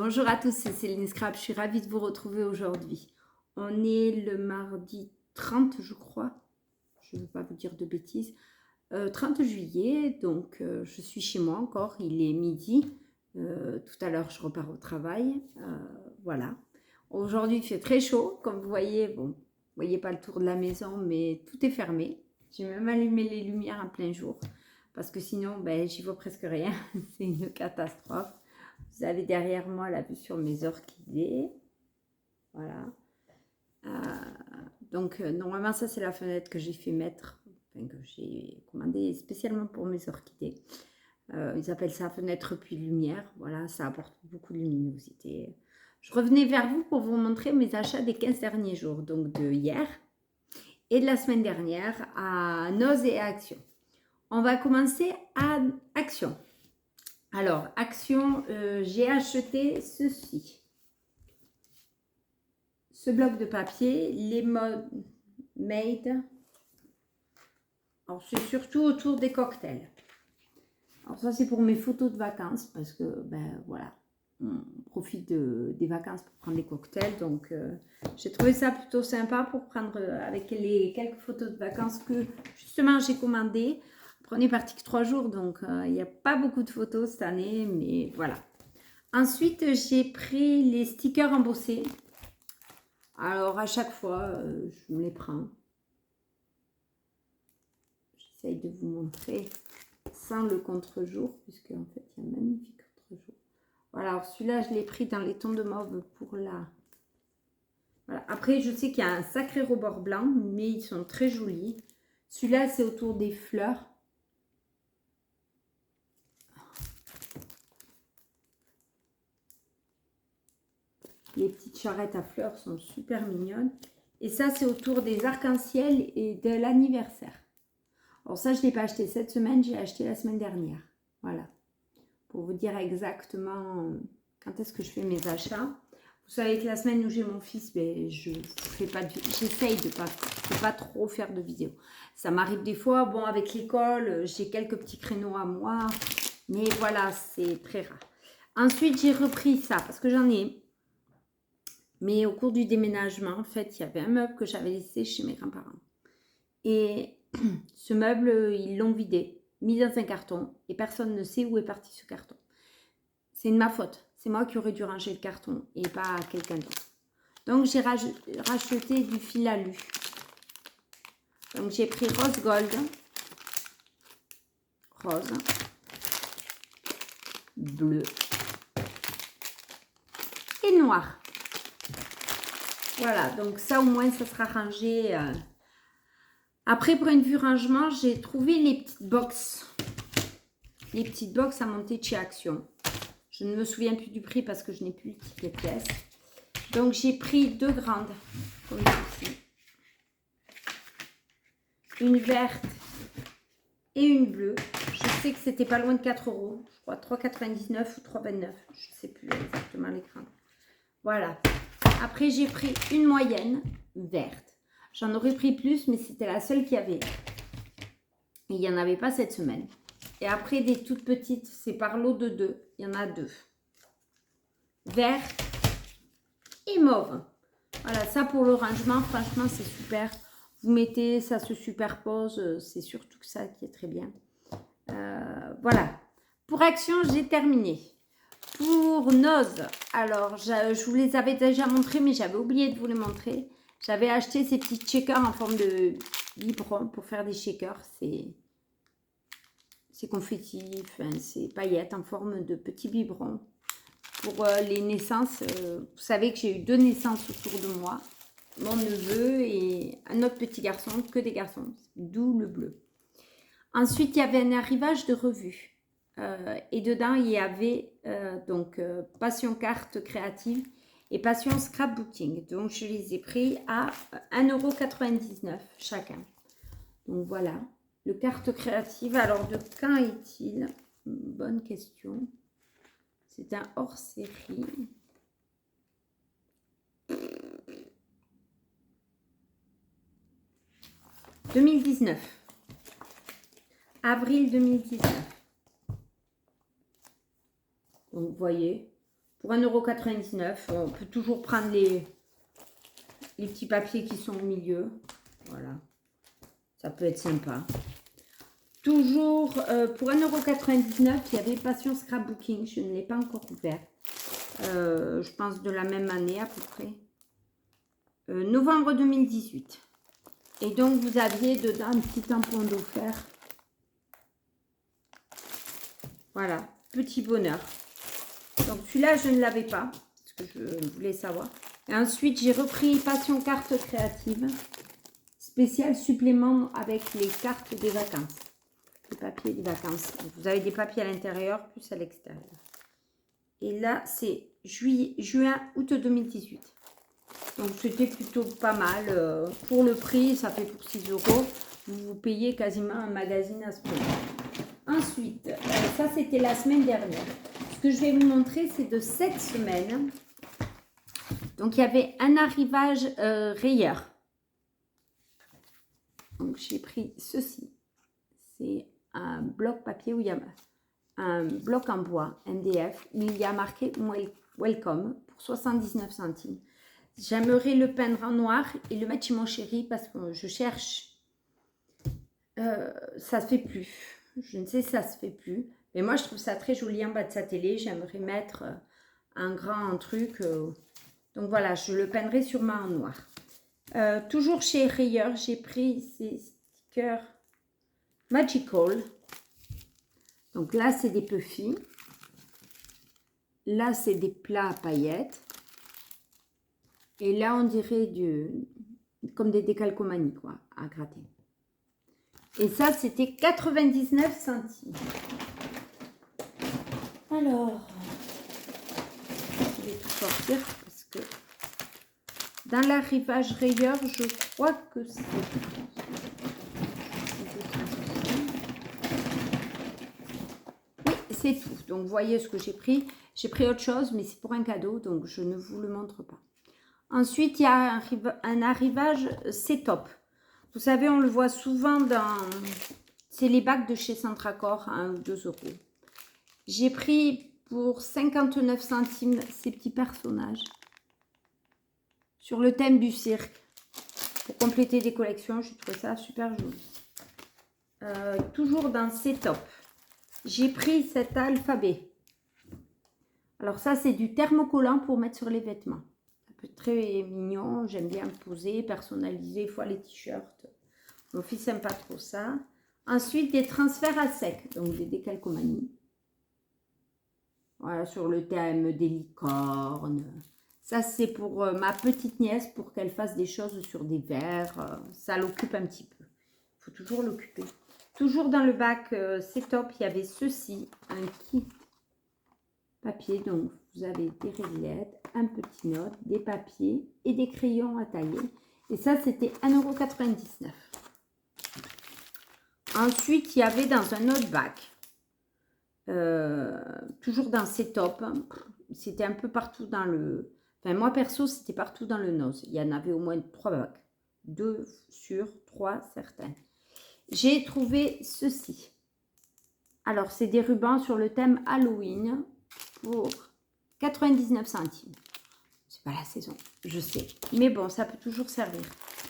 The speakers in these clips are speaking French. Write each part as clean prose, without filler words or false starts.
Bonjour à tous, c'est Céline Scrap, je suis ravie de vous retrouver aujourd'hui. On est le mardi 30, je crois, je ne veux pas vous dire de bêtises, 30 juillet, donc je suis chez moi encore, il est midi, tout à l'heure je repars au travail, voilà. Aujourd'hui il fait très chaud, comme vous voyez, bon, vous voyez pas le tour de la maison, mais tout est fermé. J'ai même allumé les lumières en plein jour, parce que sinon, ben, j'y vois presque rien, c'est une catastrophe. Vous avez derrière moi la vue sur mes orchidées. Voilà. Donc, normalement, ça, c'est la fenêtre que j'ai fait mettre, enfin, que j'ai commandée spécialement pour mes orchidées. Ils appellent ça fenêtre puis lumière. Voilà, ça apporte beaucoup de luminosité. Je revenais vers vous pour vous montrer mes achats des 15 derniers jours, donc de hier et de la semaine dernière à Noz et à Action. On va commencer à Action. Alors, Action, j'ai acheté ceci. Ce bloc de papier, les Made. Alors, c'est surtout autour des cocktails. Alors, ça, c'est pour mes photos de vacances parce que, ben voilà, on profite des vacances pour prendre des cocktails. Donc, j'ai trouvé ça plutôt sympa pour prendre avec les quelques photos de vacances que, justement, j'ai commandées. Après, on est parti que 3 jours, donc il n'y a pas beaucoup de photos cette année, mais voilà. Ensuite, j'ai pris les stickers embossés. Alors, à chaque fois, je me les prends. J'essaye de vous montrer sans le contre-jour, puisque en fait, il y a un magnifique contre-jour. Voilà, alors celui-là, je l'ai pris dans les tons de mauve pour la... Voilà. Après, je sais qu'il y a un sacré rebord blanc, mais ils sont très jolis. Celui-là, c'est autour des fleurs. Les petites charrettes à fleurs sont super mignonnes. Et ça, c'est autour des arcs-en-ciel et de l'anniversaire. Alors ça, je ne l'ai pas acheté cette semaine, j'ai acheté la semaine dernière. Voilà. Pour vous dire exactement quand est-ce que je fais mes achats. Vous savez que la semaine où j'ai mon fils, ben, je fais pas de, j'essaye de pas trop faire de vidéos. Ça m'arrive des fois, bon, avec l'école, j'ai quelques petits créneaux à moi. Mais voilà, c'est très rare. Ensuite, j'ai repris ça parce que j'en ai. Mais au cours du déménagement, en fait, il y avait un meuble que j'avais laissé chez mes grands-parents. Et ce meuble, ils l'ont vidé, mis dans un carton. Et personne ne sait où est parti ce carton. C'est de ma faute. C'est moi qui aurais dû ranger le carton et pas quelqu'un d'autre. Donc, j'ai racheté du fil alu. Donc, j'ai pris rose gold, rose, bleu et noir. Voilà, donc ça au moins, ça sera rangé. Après, pour une vue rangement, j'ai trouvé les petites box. Les petites box à monter de chez Action. Je ne me souviens plus du prix parce que je n'ai plus le ticket pièce. Donc, j'ai pris 2 grandes, comme ceci. Une verte et une bleue. Je sais que c'était pas loin de 4 €. Je crois 3,99 ou 3,29. Je ne sais plus exactement les grandes. Voilà. Après, j'ai pris une moyenne verte. J'en aurais pris plus, mais c'était la seule qu'il y avait. Et il n'y en avait pas cette semaine. Et après, des toutes petites, c'est par lot de 2. Il y en a 2. Vert et mauve. Voilà, ça pour le rangement, franchement, c'est super. Vous mettez, ça se superpose. C'est surtout ça qui est très bien. Voilà. Pour Action, j'ai terminé. Pour Noz, alors, je vous les avais déjà montrés, mais j'avais oublié de vous les montrer. J'avais acheté ces petits shakers en forme de biberon pour faire des shakers. C'est confetti, enfin, c'est paillettes en forme de petits biberons. Pour les naissances, vous savez que j'ai eu 2 naissances autour de moi. Mon neveu et un autre petit garçon, que des garçons, d'où le bleu. Ensuite, il y avait un arrivage de revues. Et dedans, il y avait donc Passion Carte Créative et Passion Scrapbooking. Donc, je les ai pris à 1,99 € chacun. Donc, voilà. Le carte créative, alors de quand est-il? Bonne question. C'est un hors-série. « 2019. Avril 2019. » Donc, vous voyez, Pour 1,99 €, on peut toujours prendre les petits papiers qui sont au milieu. Voilà. Ça peut être sympa. Toujours pour 1,99 €, il y avait Passion Scrapbooking. Je ne l'ai pas encore ouvert. Je pense de la même année à peu près. Novembre 2018. Et donc, vous aviez dedans un petit tampon d'offert. Voilà, petit bonheur. Donc, celui-là, je ne l'avais pas, parce que je voulais savoir. Et ensuite, j'ai repris Passion Carte Créative. Spécial supplément avec les cartes des vacances. Les papiers des vacances. Donc, vous avez des papiers à l'intérieur, plus à l'extérieur. Et là, c'est juin-août 2018. Donc, c'était plutôt pas mal. Pour le prix, ça fait pour 6 €. Vous payez quasiment un magazine à ce prix. Ensuite, ça, c'était la semaine dernière. Ce que je vais vous montrer, c'est de cette semaine. Donc, il y avait un arrivage rayeur. Donc, j'ai pris ceci. C'est un bloc papier où il y a un bloc en bois, MDF, où il y a marqué Welcome pour 79 centimes. J'aimerais le peindre en noir et le mettre chez mon chéri parce que je cherche. Ça se fait plus. Je ne sais si ça se fait plus. Mais moi, je trouve ça très joli en bas de sa télé. J'aimerais mettre un grand truc. Donc voilà, je le peindrai sûrement en noir. Toujours chez Rayeur, j'ai pris ces stickers Magical. Donc là, c'est des puffy. Là, c'est des plats à paillettes. Et là, on dirait comme des décalcomanies, quoi, à gratter. Et ça, c'était 99 centimes. Alors, je vais tout sortir parce que dans l'arrivage Rayeur, je crois que c'est... Oui, c'est tout. Donc, vous voyez ce que j'ai pris. J'ai pris autre chose, mais c'est pour un cadeau, donc je ne vous le montre pas. Ensuite, il y a un arrivage, c'est top. Vous savez, on le voit souvent dans... C'est les bacs de chez Centracor à 1 ou 2 €. J'ai pris pour 59 centimes ces petits personnages. Sur le thème du cirque. Pour compléter des collections, je trouve ça super joli. Toujours dans ces top. J'ai pris cet alphabet. Alors ça, c'est du thermocollant pour mettre sur les vêtements. Ça peut être très mignon. J'aime bien poser, personnaliser, des fois les t-shirts. Mon fils n'aime pas trop ça. Ensuite, des transferts à sec, donc des décalcomanies. Voilà, sur le thème des licornes. Ça, c'est pour ma petite nièce, pour qu'elle fasse des choses sur des verres. Ça l'occupe un petit peu. Il faut toujours l'occuper. Toujours dans le bac, c'est top, il y avait ceci, un kit papier. Donc, vous avez des réglettes, un petit note, des papiers et des crayons à tailler. Et ça, c'était 1,99 €. Ensuite, il y avait dans un autre bac, toujours dans ces tops, c'était un peu partout dans le... Enfin, moi, perso, c'était partout dans le nose. Il y en avait au moins 3 bacs. 2 sur 3, certains. J'ai trouvé ceci. Alors, c'est des rubans sur le thème Halloween pour 99 centimes. C'est pas la saison, je sais. Mais bon, ça peut toujours servir.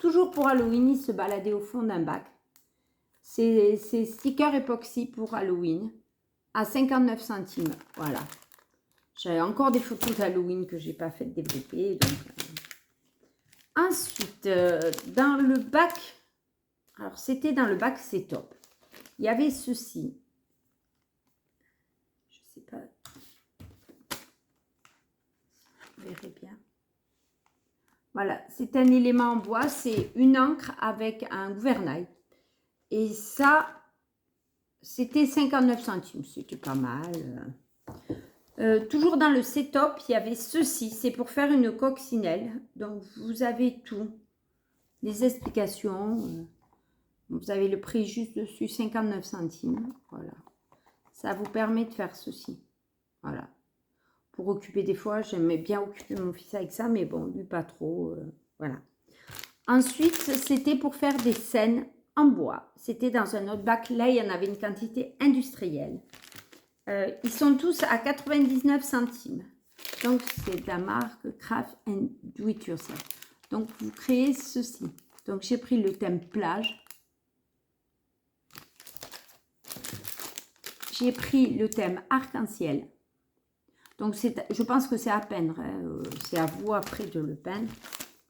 Toujours pour Halloween, il se baladait au fond d'un bac. C'est stickers époxy pour Halloween à 59 centimes. Voilà. J'avais encore des photos d'Halloween que je n'ai pas fait développer. Donc, Ensuite, dans le bac, alors c'était dans le bac, c'est top. Il y avait ceci. Je ne sais pas. Vous verrez bien. Voilà, c'est un élément en bois. C'est une encre avec un gouvernail. Et ça, c'était 59 centimes. C'était pas mal. Toujours dans le setup, il y avait ceci. C'est pour faire une coccinelle. Donc, vous avez tout. Les explications. Vous avez le prix juste dessus, 59 centimes. Voilà. Ça vous permet de faire ceci. Voilà. Pour occuper des fois, j'aimais bien occuper mon fils avec ça. Mais bon, lui, pas trop. Voilà. Ensuite, c'était pour faire des scènes en bois. C'était dans un autre bac. Là, il y en avait une quantité industrielle. Ils sont tous à 99 centimes. Donc, c'est de la marque Craft and Do It Yourself. Donc, vous créez ceci. Donc, j'ai pris le thème plage. J'ai pris le thème arc-en-ciel. Donc, je pense que c'est à peindre. Hein. C'est à vous après de le peindre.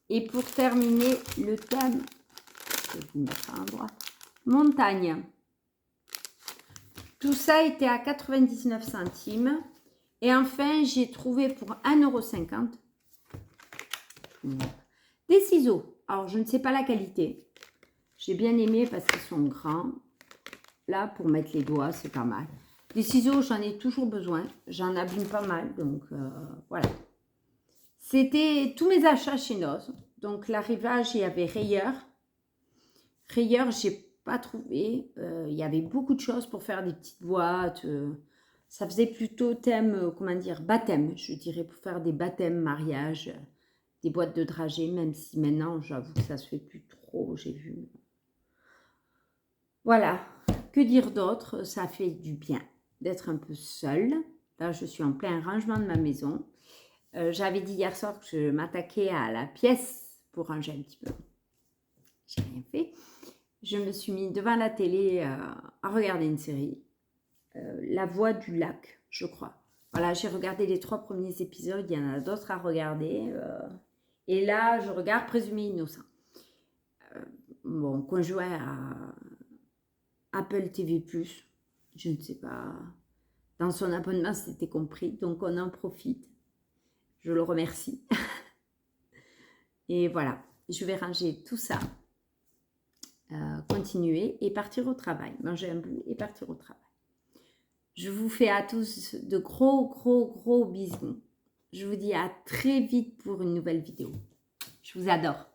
Et pour terminer, le thème, je vais vous mettre à l'endroit, montagne. Tout ça était à 99 centimes. Et enfin, j'ai trouvé pour 1,50 € des ciseaux. Alors, je ne sais pas la qualité. J'ai bien aimé parce qu'ils sont grands. Là, pour mettre les doigts, c'est pas mal. Des ciseaux, j'en ai toujours besoin. J'en abîme pas mal. Donc, voilà. C'était tous mes achats chez Noz. Donc, l'arrivage, il y avait rayures. Rayures, j'ai pas trouvé. Il y avait beaucoup de choses pour faire des petites boîtes. Ça faisait plutôt thème, comment dire, baptême, je dirais, pour faire des baptêmes, mariages, des boîtes de dragées, même si maintenant, j'avoue que ça se fait plus trop, j'ai vu. Voilà, que dire d'autre? Ça fait du bien d'être un peu seule. Là, je suis en plein rangement de ma maison. J'avais dit hier soir que je m'attaquais à la pièce pour ranger un petit peu. J'ai rien fait. Je me suis mis devant la télé à regarder une série. La Voix du lac, je crois. Voilà, j'ai regardé les 3 premiers épisodes. Il y en a d'autres à regarder. Et là, je regarde Présumé innocent. Mon conjoint a Apple TV+. Je ne sais pas. Dans son abonnement, c'était compris. Donc, on en profite. Je le remercie. Et voilà, je vais ranger tout ça. Continuer et partir au travail. Manger un bout et partir au travail. Je vous fais à tous de gros bisous. Je vous dis à très vite pour une nouvelle vidéo. Je vous adore.